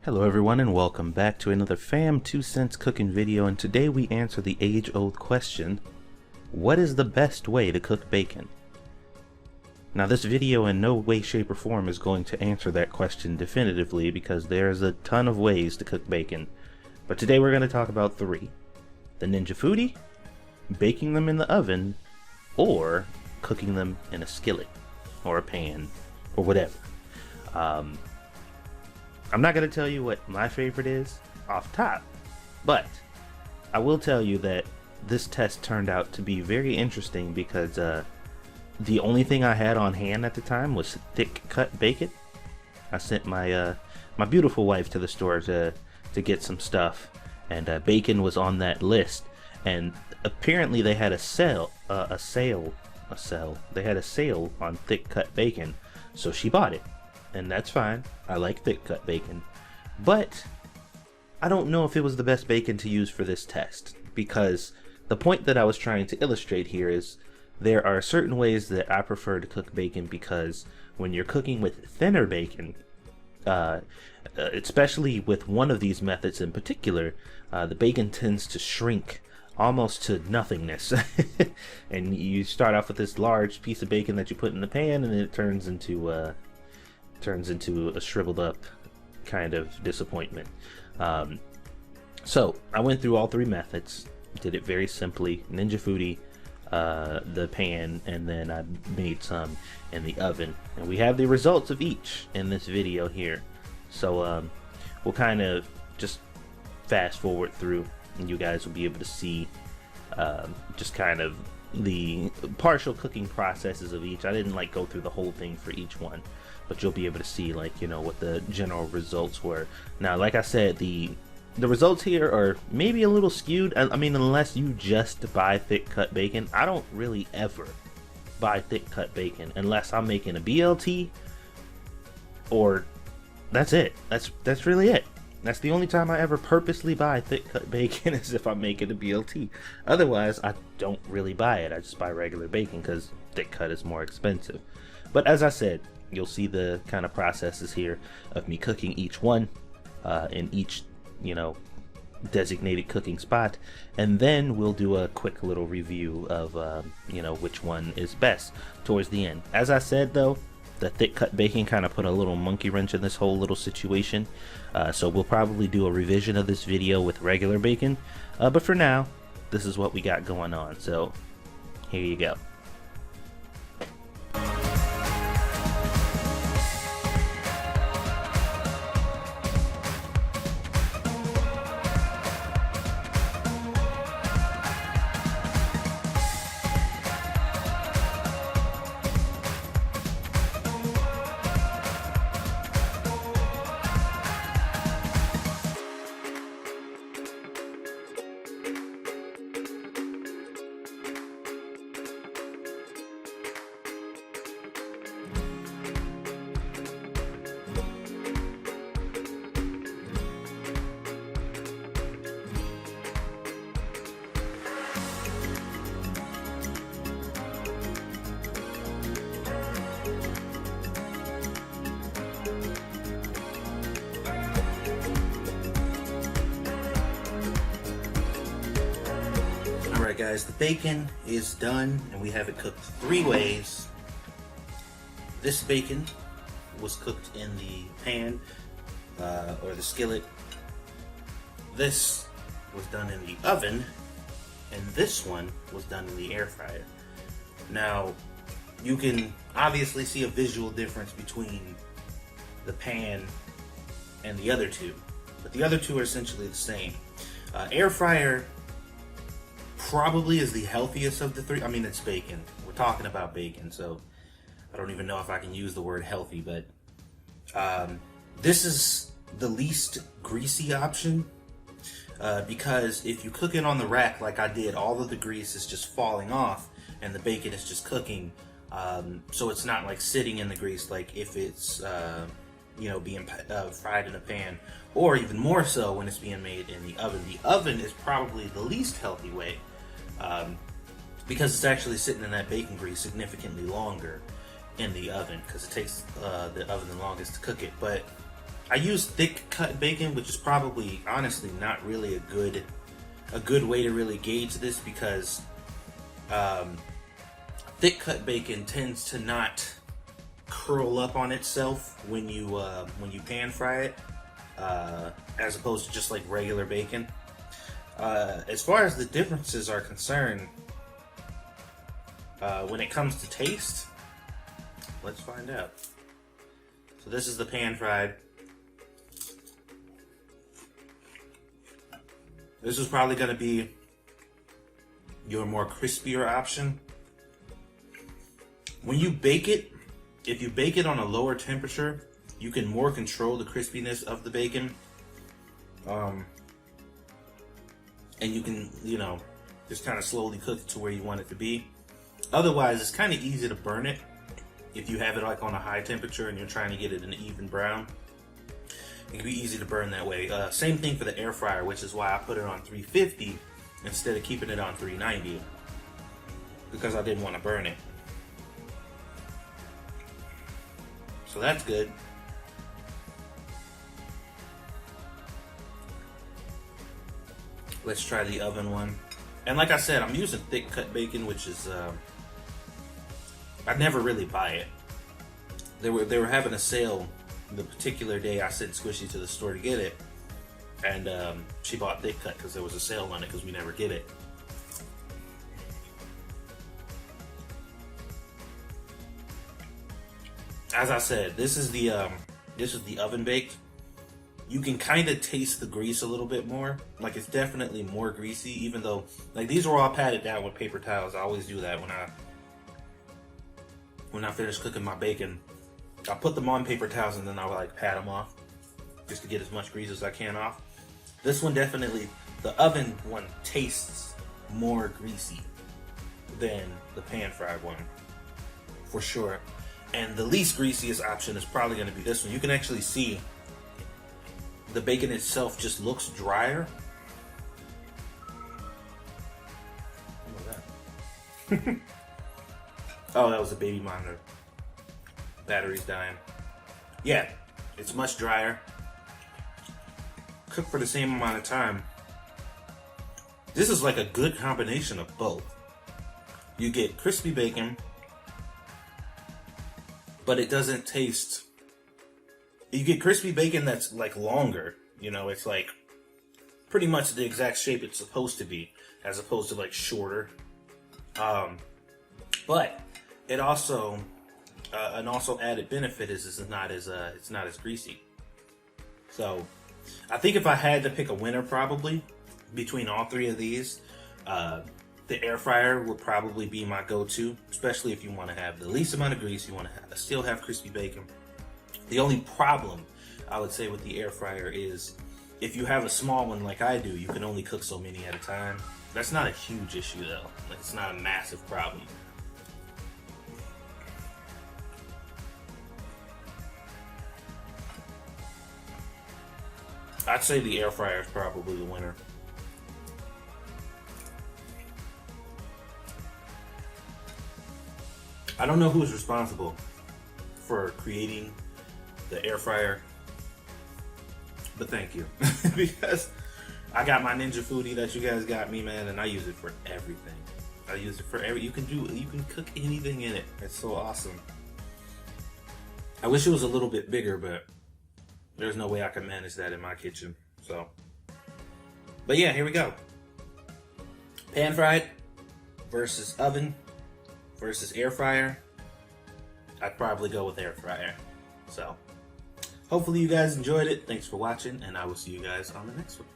Hello everyone and welcome back to another Fam 2 Cents cooking video, and today we answer the age-old question, what is the best way to cook bacon? Now this video in no way, shape, or form is going to answer that question definitively because there's a ton of ways to cook bacon, but today we're going to talk about three: the Ninja Foodi, baking them in the oven, or cooking them in a skillet or a pan or whatever. I'm not going to tell you what my favorite is off top, but I will tell you that this test turned out to be very interesting because the only thing I had on hand at the time was thick cut bacon. I sent my my beautiful wife to the store to get some stuff, and bacon was on that list, and apparently they had a sale they had a sale on thick cut bacon, so she bought it. And that's fine. I like thick cut bacon. But I don't know if it was the best bacon to use for this test, because the point that I was trying to illustrate here is there are certain ways that I prefer to cook bacon, because when you're cooking with thinner bacon, especially with one of these methods in particular, the bacon tends to shrink almost to nothingness. And you start off with this large piece of bacon that you put in the pan, and then it turns into a shriveled up kind of disappointment. So I went through all three methods, did it very simply: Ninja Foodi, the pan, and then I made some in the oven, and we have the results of each in this video here. So we'll kind of just fast forward through, and you guys will be able to see just kind of the partial cooking processes of each. I didn't like go through the whole thing for each one, but you'll be able to see, like, you know, what the general results were. Now, like I said, the results here are maybe a little skewed. I mean, unless you just buy thick cut bacon. I don't really ever buy thick cut bacon unless I'm making a BLT, or that's it. That's really it. That's the only time I ever purposely buy thick cut bacon, is if I'm making a BLT. Otherwise, I don't really buy it. I just buy regular bacon because thick cut is more expensive. But as I said, you'll see the kind of processes here of me cooking each one in each, you know, designated cooking spot, and then we'll do a quick little review of you know, which one is best towards the end. As I said though, the thick cut bacon kind of put a little monkey wrench in this whole little situation, so we'll probably do a revision of this video with regular bacon, but for now this is what we got going on, so here you go. Alright guys, the bacon is done, and we have it cooked three ways. This bacon was cooked in the pan or the skillet. This was done in the oven, and this one was done in the air fryer. Now, you can obviously see a visual difference between the pan and the other two, but the other two are essentially the same. Air fryer probably is the healthiest of the three. I mean, it's bacon. We're talking about bacon, so I don't even know if I can use the word healthy, but this is the least greasy option, because if you cook it on the rack like I did, all of the grease is just falling off and the bacon is just cooking, so it's not like sitting in the grease like if it's you know, being fried in a pan, or even more so when it's being made in the oven. The oven is probably the least healthy way, because it's actually sitting in that bacon grease significantly longer in the oven, because it takes the oven the longest to cook it. But I use thick cut bacon, which is probably honestly not really a good way to really gauge this, because thick cut bacon tends to not curl up on itself when you pan fry it, as opposed to just like regular bacon. As far as the differences are concerned, when it comes to taste, let's find out. So this is the pan fried. This is probably going to be your more crispier option. When you bake it, if you bake it on a lower temperature, you can more control the crispiness of the bacon. And you can, just kind of slowly cook it to where you want it to be. Otherwise, it's kind of easy to burn it if you have it like on a high temperature and you're trying to get it an even brown. It can be easy to burn that way. Same thing for the air fryer, which is why I put it on 350 instead of keeping it on 390, because I didn't want to burn it. So that's good. Let's try the oven one. And like I said, I'm using thick cut bacon, which is I never really buy it. They were having a sale the particular day I sent Squishy to the store to get it, and she bought thick cut because there was a sale on it, because we never get it. As I said, this is the oven baked. You can kind of taste the grease a little bit more. Like, it's definitely more greasy, even though, like, these were all patted down with paper towels. I always do that when I finish cooking my bacon. I put them on paper towels and then I would like pat them off just to get as much grease as I can off. This one definitely, the oven one tastes more greasy than the pan fried one, for sure. And the least greasiest option is probably going to be this one. You can actually see the bacon itself just looks drier. What was that? Oh, that was a baby monitor. Battery's dying. Yeah, it's much drier. Cooked for the same amount of time. This is like a good combination of both. You get crispy bacon, but it doesn't taste... You get crispy bacon that's like longer. It's like pretty much the exact shape it's supposed to be, as opposed to like shorter. But it also... an also added benefit is it's not as greasy. So I think if I had to pick a winner, probably between all three of these, the air fryer would probably be my go-to, especially if you want to have the least amount of grease. You want to still have crispy bacon. The only problem I would say with the air fryer is if you have a small one like I do, you can only cook so many at a time. That's not a huge issue though. Like, it's not a massive problem. I'd say the air fryer is probably the winner. I don't know who's responsible for creating the air fryer, but thank you. Because I got my Ninja Foodi that you guys got me, man, and I use it for everything. I use it for you can cook anything in it. It's so awesome. I wish it was a little bit bigger, but there's no way I can manage that in my kitchen. So, but yeah, here we go. Pan fried versus oven versus air fryer. I'd probably go with air fryer. So, hopefully you guys enjoyed it. Thanks for watching, and I will see you guys on the next one.